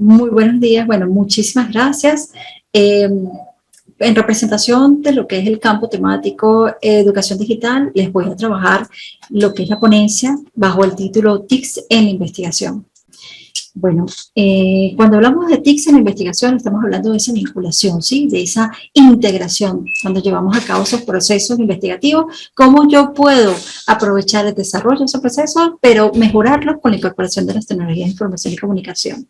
Muy buenos días, bueno, muchísimas gracias. Eh, en representación de lo que es el campo temático educación digital, les voy a trabajar lo que es la ponencia bajo el título TICs en la investigación. Bueno, cuando hablamos de TICs en la investigación, estamos hablando de esa vinculación, ¿sí? De esa integración, cuando llevamos a cabo esos procesos investigativos, cómo yo puedo aprovechar el desarrollo de esos procesos, pero mejorarlos con la incorporación de las tecnologías de información y comunicación.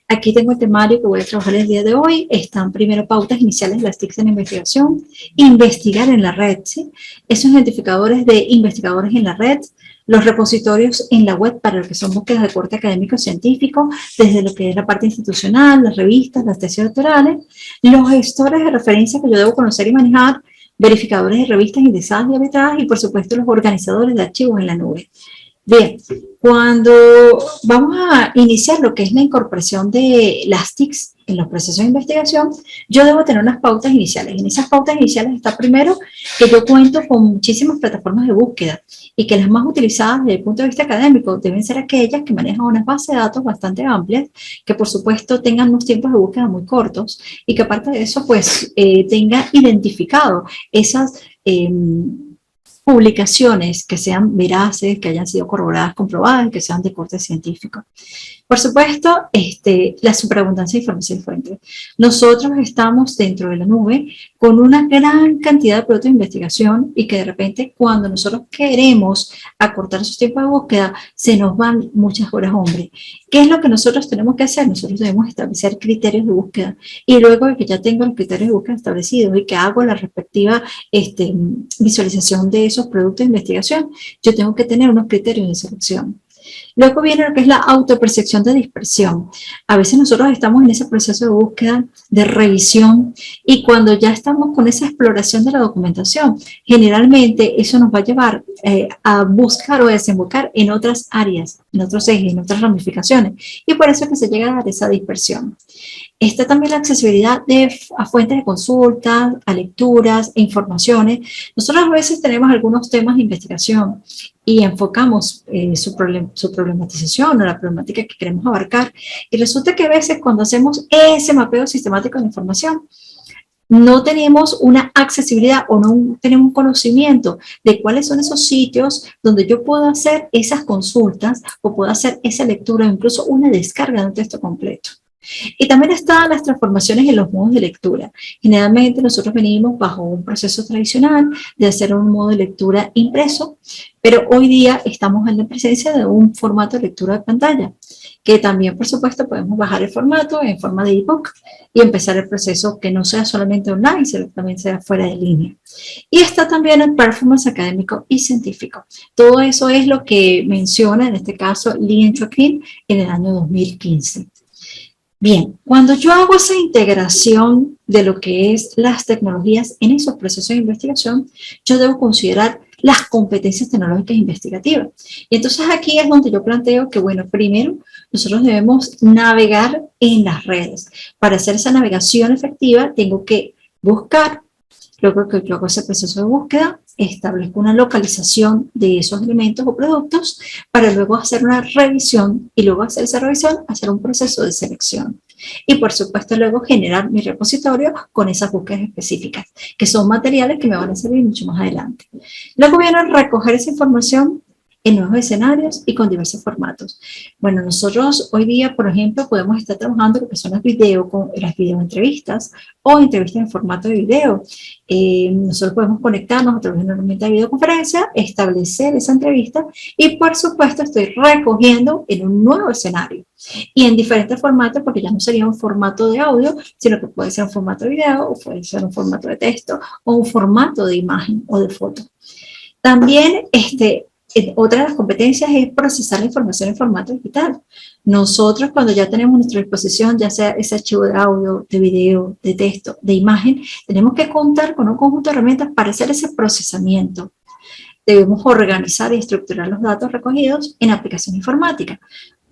Aquí tengo el temario que voy a trabajar el día de hoy. Están primero pautas iniciales de las TICs en investigación, investigar en la red, ¿sí? Esos identificadores de investigadores en la red, los repositorios en la web para lo que son búsquedas de corte académico científico, desde lo que es la parte institucional, las revistas, las tesis doctorales, los gestores de referencia que yo debo conocer y manejar, verificadores de revistas indexadas y arbitradas y por supuesto los organizadores de archivos en la nube. Bien, cuando vamos a iniciar lo que es la incorporación de las TICs en los procesos de investigación, yo debo tener unas pautas iniciales. En esas pautas iniciales está primero que yo cuento con muchísimas plataformas de búsqueda y que las más utilizadas desde el punto de vista académico deben ser aquellas que manejan unas bases de datos bastante amplias, que por supuesto tengan unos tiempos de búsqueda muy cortos y que aparte de eso pues tenga identificado esas publicaciones que sean veraces, que hayan sido corroboradas, comprobadas, que sean de corte científico. Por supuesto, la superabundancia de información y fuentes. Nosotros estamos dentro de la nube con una gran cantidad de productos de investigación y que de repente cuando nosotros queremos acortar esos tiempos de búsqueda, se nos van muchas horas hombre. ¿Qué es lo que nosotros tenemos que hacer? Nosotros debemos establecer criterios de búsqueda y luego de que ya tengo los criterios de búsqueda establecidos y que hago la respectiva visualización de esos productos de investigación, yo tengo que tener unos criterios de selección. Luego viene lo que es la autopercepción de dispersión. A veces nosotros estamos en ese proceso de búsqueda, de revisión, y cuando ya estamos con esa exploración de la documentación, generalmente eso nos va a llevar a buscar o a desembocar en otras áreas, en otros ejes, en otras ramificaciones, y por eso es que se llega a dar esa dispersión. Está también la accesibilidad a fuentes de consultas, a lecturas e informaciones. Nosotros a veces tenemos algunos temas de investigación y enfocamos su problematización o la problemática que queremos abarcar. Y resulta que a veces cuando hacemos ese mapeo sistemático de información, no tenemos una accesibilidad o no tenemos un conocimiento de cuáles son esos sitios donde yo puedo hacer esas consultas o puedo hacer esa lectura o incluso una descarga de un texto completo. Y también están las transformaciones en los modos de lectura. Generalmente nosotros venimos bajo un proceso tradicional de hacer un modo de lectura impreso, pero hoy día estamos en la presencia de un formato de lectura de pantalla, que también por supuesto podemos bajar el formato en forma de ebook y empezar el proceso que no sea solamente online, sino que también sea fuera de línea. Y está también el performance académico y científico. Todo eso es lo que menciona en este caso Lien Joaquin en el año 2015. Bien, cuando yo hago esa integración de lo que es las tecnologías en esos procesos de investigación, yo debo considerar las competencias tecnológicas investigativas. Y entonces aquí es donde yo planteo que, bueno, primero nosotros debemos navegar en las redes. Para hacer esa navegación efectiva, tengo que buscar. Luego que yo hago ese proceso de búsqueda, establezco una localización de esos elementos o productos para luego hacer una revisión y luego hacer esa revisión, hacer un proceso de selección. Y por supuesto luego generar mi repositorio con esas búsquedas específicas, que son materiales que me van a servir mucho más adelante. Luego viene a recoger esa información en nuevos escenarios y con diversos formatos. Bueno, nosotros hoy día, por ejemplo, podemos estar trabajando lo que son las videoentrevistas o entrevistas en formato de video. Nosotros podemos conectarnos a través de una herramienta de videoconferencia, establecer esa entrevista y, por supuesto, estoy recogiendo en un nuevo escenario y en diferentes formatos, porque ya no sería un formato de audio, sino que puede ser un formato de video, o puede ser un formato de texto, o un formato de imagen o de foto. También, otra de las competencias es procesar la información en formato digital. Nosotros cuando ya tenemos a nuestra disposición, ya sea ese archivo de audio, de video, de texto, de imagen, tenemos que contar con un conjunto de herramientas para hacer ese procesamiento. Debemos organizar y estructurar los datos recogidos en aplicación informática.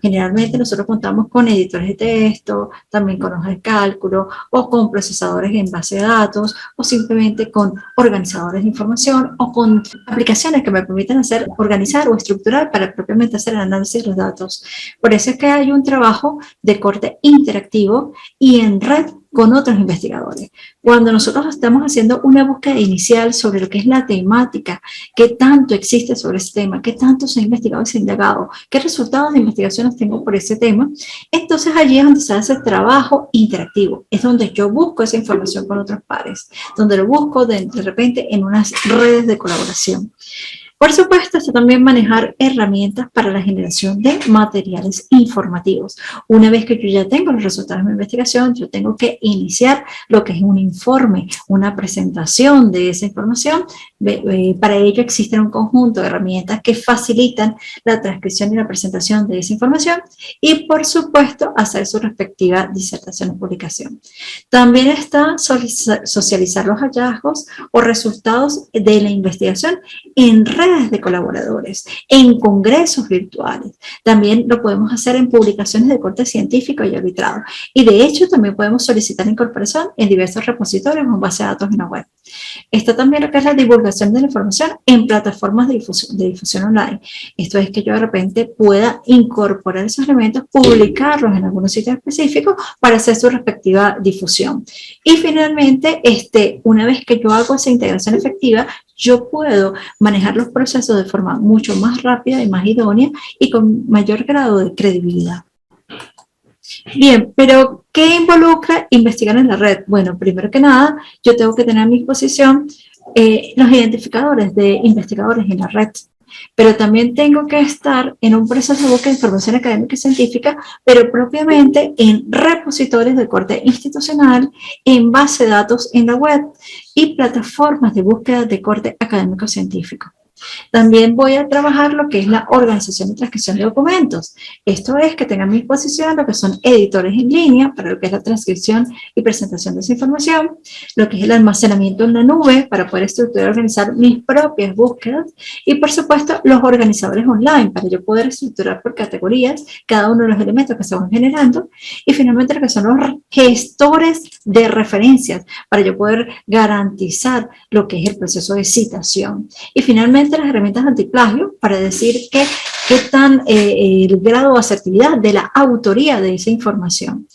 Generalmente nosotros contamos con editores de texto, también con hojas de cálculo o con procesadores en base de datos o simplemente con organizadores de información o con aplicaciones que me permiten organizar o estructurar para propiamente hacer el análisis de los datos. Por eso es que hay un trabajo de corte interactivo y en red con otros investigadores. Cuando nosotros estamos haciendo una búsqueda inicial sobre lo que es la temática, qué tanto existe sobre ese tema, qué tanto se ha investigado y se ha indagado, qué resultados de investigaciones tengo por ese tema, entonces allí es donde se hace trabajo interactivo, es donde yo busco esa información con otros pares, donde lo busco de repente en unas redes de colaboración. Por supuesto, está también manejar herramientas para la generación de materiales informativos. Una vez que yo ya tengo los resultados de mi investigación, yo tengo que iniciar lo que es un informe, una presentación de esa información. Para ello existen un conjunto de herramientas que facilitan la transcripción y la presentación de esa información y, por supuesto, hacer su respectiva disertación o publicación. También está socializar los hallazgos o resultados de la investigación en redes de colaboradores, en congresos virtuales. También lo podemos hacer en publicaciones de corte científico y arbitrado. Y de hecho también podemos solicitar incorporación en diversos repositorios o en base de datos en la web. Está también lo que es la divulgación de la información en plataformas de difusión online. Esto es que yo de repente pueda incorporar esos elementos, publicarlos en algunos sitios específicos para hacer su respectiva difusión. Y finalmente, una vez que yo hago esa integración efectiva, yo puedo manejar los procesos de forma mucho más rápida y más idónea y con mayor grado de credibilidad. Bien, pero ¿qué involucra investigar en la red? Bueno, primero que nada, yo tengo que tener a mi disposición los identificadores de investigadores en la red, pero también tengo que estar en un proceso de búsqueda de información académica y científica, pero propiamente en repositorios de corte institucional, en base de datos en la web y plataformas de búsqueda de corte académico científico. También voy a trabajar lo que es la organización y transcripción de documentos. Esto es que tenga a mi disposición lo que son editores en línea para lo que es la transcripción y presentación de esa información, lo que es el almacenamiento en la nube para poder estructurar y organizar mis propias búsquedas y, por supuesto, los organizadores online para yo poder estructurar por categorías cada uno de los elementos que se van generando y finalmente lo que son los gestores de referencias para yo poder garantizar lo que es el proceso de citación. Y finalmente las herramientas antiplagio para decir qué tan el grado de asertividad de la autoría de esa información.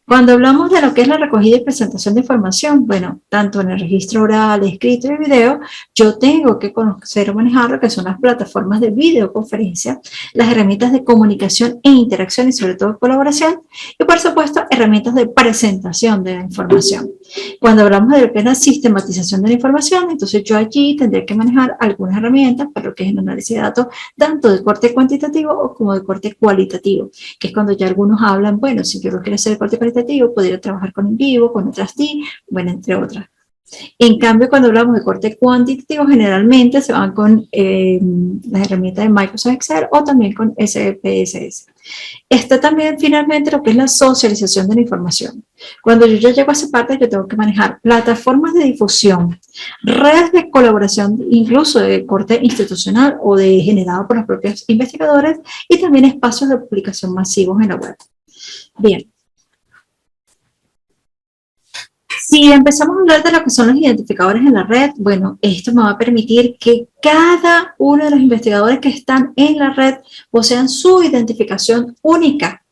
Cuando hablamos de lo que es la recogida y presentación de información, bueno, tanto en el registro oral, escrito y video, yo tengo que conocer o manejar lo que son las plataformas de videoconferencia, las herramientas de comunicación e interacción y sobre todo colaboración, y por supuesto, herramientas de presentación de la información. Cuando hablamos de lo que es la sistematización de la información, entonces yo allí tendré que manejar algunas herramientas para lo que es el análisis de datos, tanto de corte cuantitativo como de corte cualitativo, que es cuando ya algunos hablan, bueno, si yo lo quiero hacer de corte cualitativo, podría trabajar con InVivo, con otras TI, bueno, entre otras. En cambio, cuando hablamos de corte cuantitativo, generalmente se van con las herramientas de Microsoft Excel o también con SPSS. Está también finalmente lo que es la socialización de la información. Cuando yo ya llego a esa parte, yo tengo que manejar plataformas de difusión, redes de colaboración, incluso de corte institucional o de generado por los propios investigadores y también espacios de publicación masivos en la web. Bien. Si empezamos a hablar de lo que son los identificadores en la red, bueno, esto me va a permitir que cada uno de los investigadores que están en la red posean su identificación única,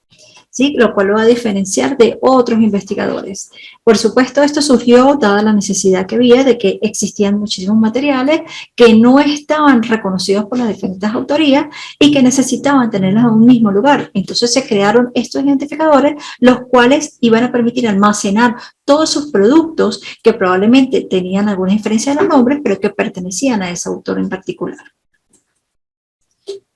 ¿sí? Lo cual lo va a diferenciar de otros investigadores. Por supuesto, esto surgió dada la necesidad que había de que existían muchísimos materiales que no estaban reconocidos por las diferentes autorías y que necesitaban tenerlos en un mismo lugar. Entonces se crearon estos identificadores, los cuales iban a permitir almacenar todos sus productos que probablemente tenían alguna diferencia en los nombres, pero que pertenecían a ese autor en particular.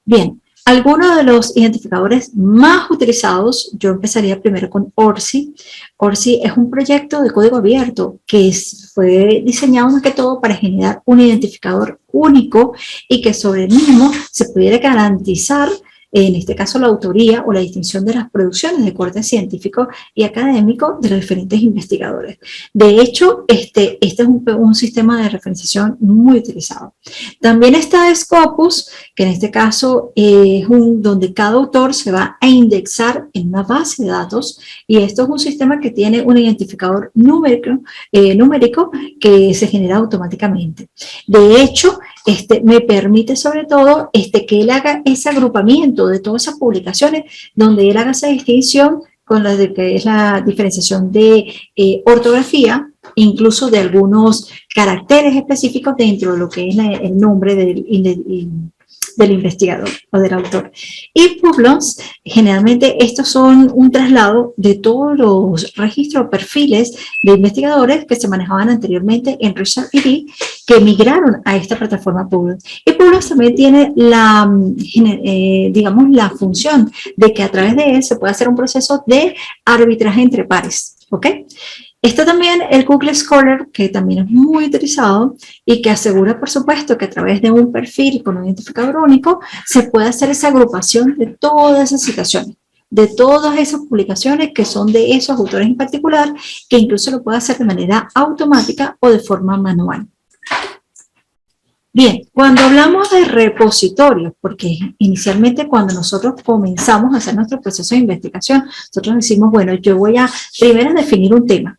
Bien. Algunos de los identificadores más utilizados, yo empezaría primero con ORCID. ORCID es un proyecto de código abierto que fue diseñado más que todo para generar un identificador único y que sobre el mismo se pudiera garantizar en este caso la autoría o la distinción de las producciones de corte científico y académico de los diferentes investigadores. De hecho, este es un sistema de referenciación muy utilizado. También está Scopus, que en este caso es donde cada autor se va a indexar en una base de datos, y esto es un sistema que tiene un identificador numérico que se genera automáticamente. De hecho, me permite sobre todo que él haga ese agrupamiento de todas esas publicaciones, donde él haga esa distinción con la de que es la diferenciación de ortografía, incluso de algunos caracteres específicos dentro de lo que es el nombre del investigador o del autor. Y Publons, generalmente estos son un traslado de todos los registros o perfiles de investigadores que se manejaban anteriormente en ResearchGPT, que migraron a esta plataforma Publons. Y Publons también tiene digamos, la función de que a través de él se puede hacer un proceso de arbitraje entre pares, ¿ok? Está también el Google Scholar, que también es muy utilizado y que asegura, por supuesto, que a través de un perfil con un identificador único se puede hacer esa agrupación de todas esas citaciones, de todas esas publicaciones que son de esos autores en particular, que incluso lo puede hacer de manera automática o de forma manual. Bien, cuando hablamos de repositorios, porque inicialmente cuando nosotros comenzamos a hacer nuestro proceso de investigación, nosotros decimos, bueno, yo voy a primero definir un tema.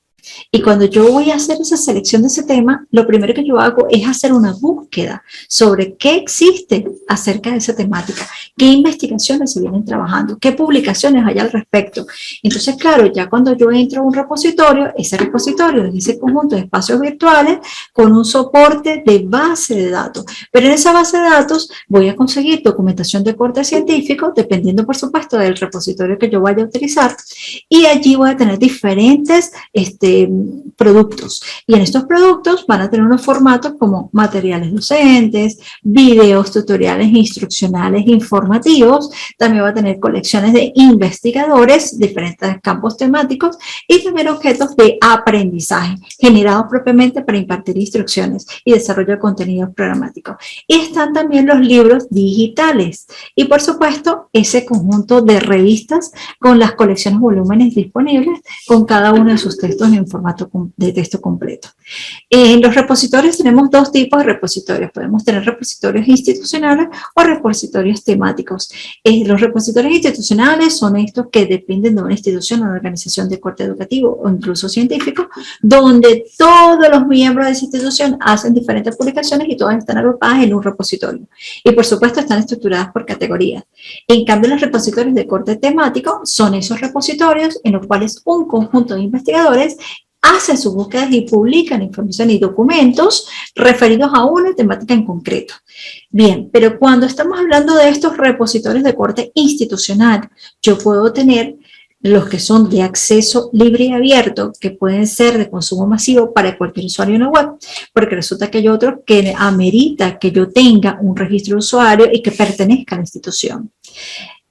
Y cuando yo voy a hacer esa selección de ese tema, lo primero que yo hago es hacer una búsqueda sobre qué existe acerca de esa temática, qué investigaciones se vienen trabajando, qué publicaciones hay al respecto. Entonces, claro, ya cuando yo entro a un repositorio, ese repositorio es ese conjunto de espacios virtuales con un soporte de base de datos. Pero en esa base de datos voy a conseguir documentación de corte científico, dependiendo, por supuesto, del repositorio que yo vaya a utilizar, y allí voy a tener diferentes productos, y en estos productos van a tener unos formatos como materiales docentes, videos, tutoriales instruccionales informativos, también va a tener colecciones de investigadores, diferentes campos temáticos, y también objetos de aprendizaje generados propiamente para impartir instrucciones y desarrollo de contenidos programáticos. Y están también los libros digitales y, por supuesto, ese conjunto de revistas con las colecciones volúmenes disponibles con cada uno de sus textos en formato de texto completo. En los repositorios tenemos dos tipos de repositorios. Podemos tener repositorios institucionales o repositorios temáticos. Los repositorios institucionales son estos que dependen de una institución o una organización de corte educativo o incluso científico, donde todos los miembros de esa institución hacen diferentes publicaciones y todas están agrupadas en un repositorio. Y por supuesto están estructuradas por categorías. En cambio, los repositorios de corte temático son esos repositorios en los cuales un conjunto de investigadores hacen sus búsquedas y publican información y documentos referidos a una temática en concreto. Bien, pero cuando estamos hablando de estos repositorios de corte institucional, yo puedo tener los que son de acceso libre y abierto, que pueden ser de consumo masivo para cualquier usuario en la web, porque resulta que hay otros que amerita que yo tenga un registro de usuario y que pertenezca a la institución.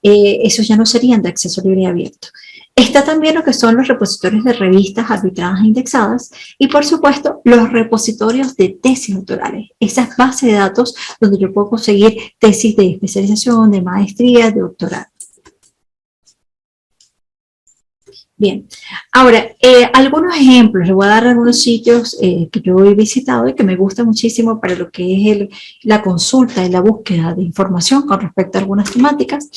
Esos ya no serían de acceso libre y abierto. Está también lo que son los repositorios de revistas arbitradas e indexadas y, por supuesto, los repositorios de tesis doctorales, esas bases de datos donde yo puedo conseguir tesis de especialización, de maestría, de doctorado. Bien, ahora, algunos ejemplos, les voy a dar algunos sitios que yo he visitado y que me gusta muchísimo para lo que es la consulta y la búsqueda de información con respecto a algunas temáticas,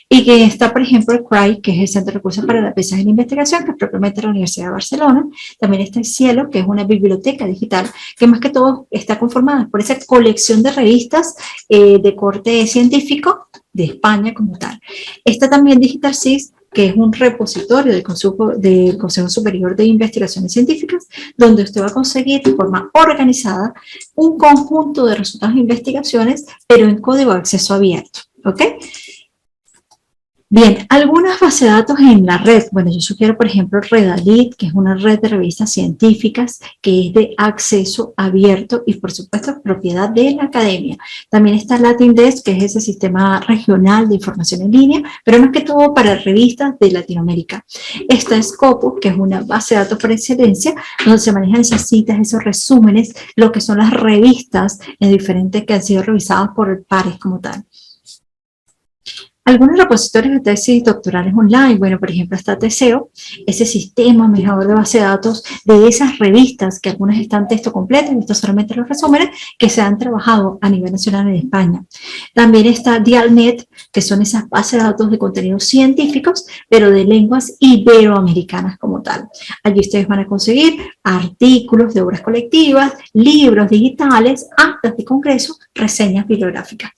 y que está, por ejemplo, el CRI, que es el Centro de Recursos para la Pesquisa y la Investigación, que es propiamente la Universidad de Barcelona. También está el Cielo, que es una biblioteca digital, que más que todo está conformada por esa colección de revistas de corte científico de España como tal. Está también DigitalSys, que es un repositorio del Consejo Superior de Investigaciones Científicas, donde usted va a conseguir de forma organizada un conjunto de resultados de investigaciones, pero en código de acceso abierto, ¿ok? Bien, algunas bases de datos en la red. Bueno, yo sugiero, por ejemplo, Redalit, que es una red de revistas científicas que es de acceso abierto y, por supuesto, propiedad de la academia. También está LatinDesk, que es ese sistema regional de información en línea, pero más que todo para revistas de Latinoamérica. Está Scopus, que es una base de datos por excelencia, donde se manejan esas citas, esos resúmenes, lo que son las revistas diferentes que han sido revisadas por pares como tal. Algunos repositorios de tesis doctorales online, bueno, por ejemplo, está Teseo, ese sistema manejador de base de datos de esas revistas, que algunas están texto completo, y estos solamente los resúmenes, que se han trabajado a nivel nacional en España. También está Dialnet, que son esas bases de datos de contenidos científicos, pero de lenguas iberoamericanas como tal. Allí ustedes van a conseguir artículos de obras colectivas, libros digitales, actas de congreso, reseñas bibliográficas.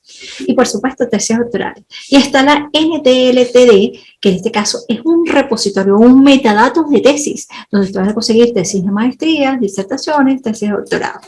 Y por supuesto, tesis doctorales. Y está la NTLTD, que en este caso es un repositorio, un metadatos de tesis, donde ustedes van a conseguir tesis de maestría, disertaciones, tesis de doctorado.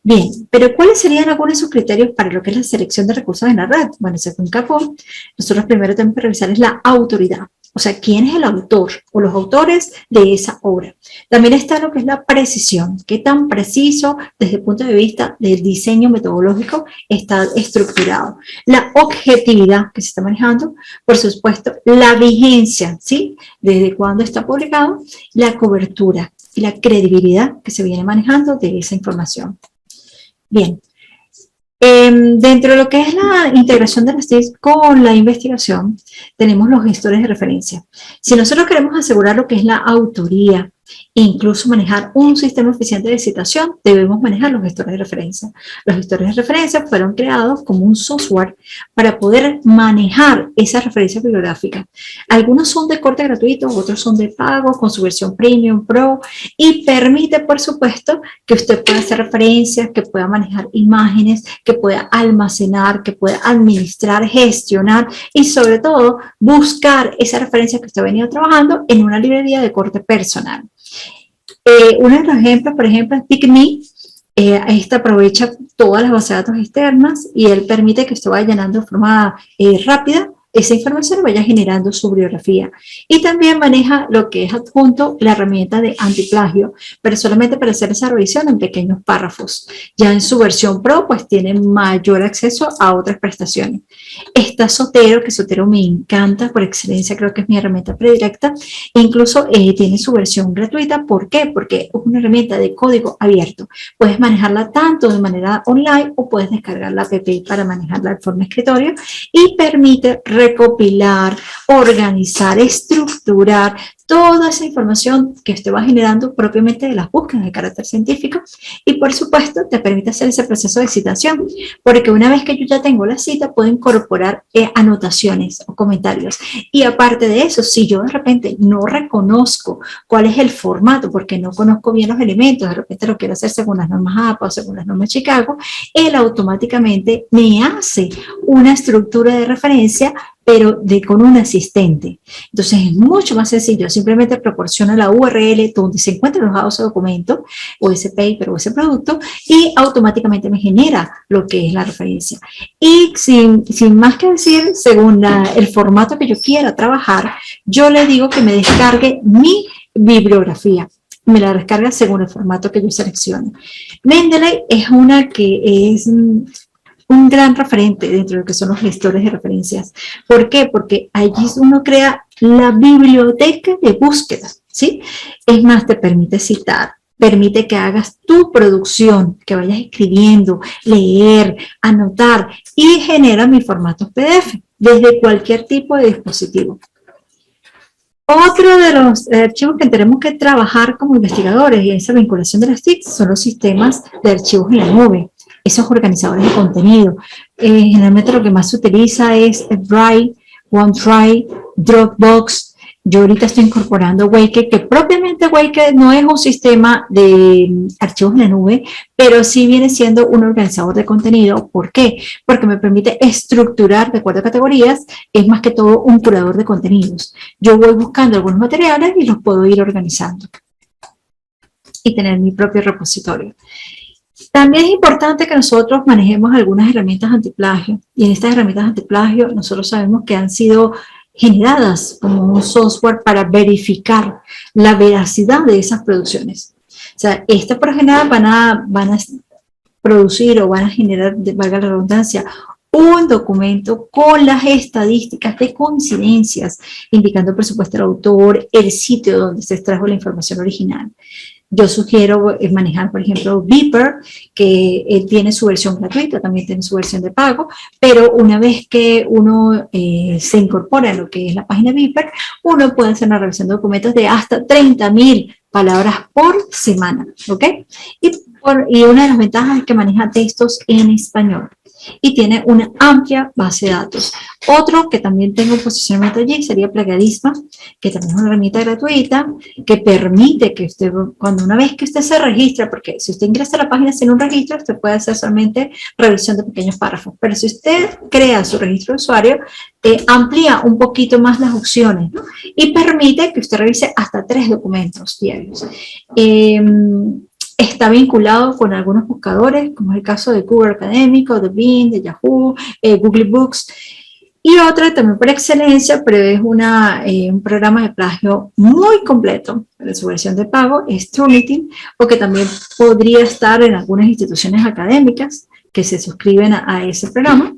Bien, pero ¿cuáles serían algunos de sus criterios para lo que es la selección de recursos en la red? Bueno, según Capó, nosotros primero tenemos que revisar es la autoridad, o sea, quién es el autor o los autores de esa obra. También está lo que es la precisión, qué tan preciso desde el punto de vista del diseño metodológico está estructurado. La objetividad que se está manejando, por supuesto, la vigencia, ¿sí? Desde cuándo está publicado, la cobertura y la credibilidad que se viene manejando de esa información. Bien, dentro de lo que es la integración de las TIC con la investigación, tenemos los gestores de referencia. Si nosotros queremos asegurar lo que es la autoría e incluso manejar un sistema eficiente de citación, debemos manejar los gestores de referencia. Los gestores de referencia fueron creados como un software para poder manejar esas referencias bibliográficas. Algunos son de corte gratuito, otros son de pago, con su versión Premium, Pro, y permite, por supuesto, que usted pueda hacer referencias, que pueda manejar imágenes, que pueda almacenar, que pueda administrar, gestionar y, sobre todo, buscar esas referencias que usted ha venido trabajando en una librería de corte personal. Uno de los ejemplos, por ejemplo, es PicMe. Esta aprovecha todas las bases de datos externas y él permite que usted vaya llenando de forma rápida esa información y vaya generando su bibliografía. Y también maneja lo que es adjunto la herramienta de antiplagio, pero solamente para hacer esa revisión en pequeños párrafos. Ya en su versión Pro, pues tiene mayor acceso a otras prestaciones. Está Zotero, que Zotero me encanta, por excelencia creo que es mi herramienta predilecta. E incluso tiene su versión gratuita. ¿Por qué? Porque es una herramienta de código abierto. Puedes manejarla tanto de manera online o puedes descargar la app para manejarla de forma escritorio y permite recopilar, organizar, estructurar toda esa información que usted va generando propiamente de las búsquedas de carácter científico y por supuesto te permite hacer ese proceso de citación, porque una vez que yo ya tengo la cita puedo incorporar anotaciones o comentarios y aparte de eso, si yo de repente no reconozco cuál es el formato porque no conozco bien los elementos, de repente lo quiero hacer según las normas APA o según las normas Chicago, él automáticamente me hace una estructura de referencia pero con un asistente. Entonces es mucho más sencillo, simplemente proporciona la URL donde se encuentra alojado ese documento o ese paper o ese producto y automáticamente me genera lo que es la referencia. Y sin más que decir, según el formato que yo quiera trabajar, yo le digo que me descargue mi bibliografía. Me la descarga según el formato que yo seleccione. Mendeley es una que es un gran referente dentro de lo que son los gestores de referencias. ¿Por qué? Porque allí uno crea la biblioteca de búsquedas, ¿sí? Es más, te permite citar, permite que hagas tu producción, que vayas escribiendo, leer, anotar y genera mis formatos PDF desde cualquier tipo de dispositivo. Otro de los archivos que tenemos que trabajar como investigadores y esa vinculación de las TIC son los sistemas de archivos en la nube, esos organizadores de contenido. Generalmente lo que más se utiliza es Drive, OneDrive, Dropbox. Yo ahorita estoy incorporando Wake, que propiamente Wake no es un sistema de archivos en la nube, pero sí viene siendo un organizador de contenido. ¿Por qué? Porque me permite estructurar de acuerdo a categorías, es más que todo un curador de contenidos. Yo voy buscando algunos materiales y los puedo ir organizando y tener mi propio repositorio. También es importante que nosotros manejemos algunas herramientas antiplagio y en estas herramientas antiplagio nosotros sabemos que han sido generadas como un software para verificar la veracidad de esas producciones. O sea, estas por general van a producir o van a generar, valga la redundancia, un documento con las estadísticas de coincidencias, indicando por supuesto el autor, el sitio donde se extrajo la información original. Yo sugiero manejar, por ejemplo, Beeper, que tiene su versión gratuita, también tiene su versión de pago, pero una vez que uno se incorpora en lo que es la página Beeper, uno puede hacer una revisión de documentos de hasta 30.000 palabras por semana, ¿ok? Y una de las ventajas es que maneja textos en español y tiene una amplia base de datos. Otro que también tengo posicionamiento allí sería Plegadisma, que también es una herramienta gratuita que permite que usted, cuando una vez que usted se registra, porque si usted ingresa a la página sin un registro, usted puede hacer solamente revisión de pequeños párrafos, pero si usted crea su registro de usuario, amplía un poquito más las opciones, ¿no? Y permite que usted revise hasta 3 documentos diarios. Está vinculado con algunos buscadores, como es el caso de Google Académico, de Bing, de Yahoo, Google Books. Y otra también por excelencia, pero es un programa de plagio muy completo, en su versión de pago, es Turnitin, o que también podría estar en algunas instituciones académicas que se suscriben a ese programa.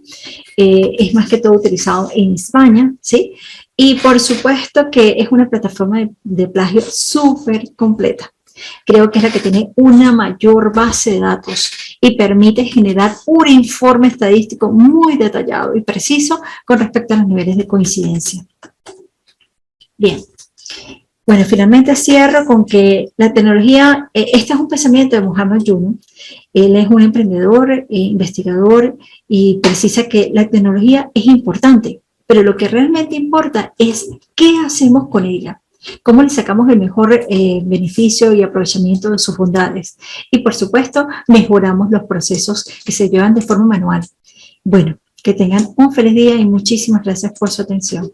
Es más que todo utilizado en España, ¿sí? Y por supuesto que es una plataforma de plagio súper completa. Creo que es la que tiene una mayor base de datos y permite generar un informe estadístico muy detallado y preciso con respecto a los niveles de coincidencia. Bien. Bueno, finalmente cierro con que la tecnología, este es un pensamiento de Muhammad Yunus. Él es un emprendedor, investigador y precisa que la tecnología es importante, pero lo que realmente importa es qué hacemos con ella. Cómo le sacamos el mejor beneficio y aprovechamiento de sus bondades. Y por supuesto, mejoramos los procesos que se llevan de forma manual. Bueno, que tengan un feliz día y muchísimas gracias por su atención.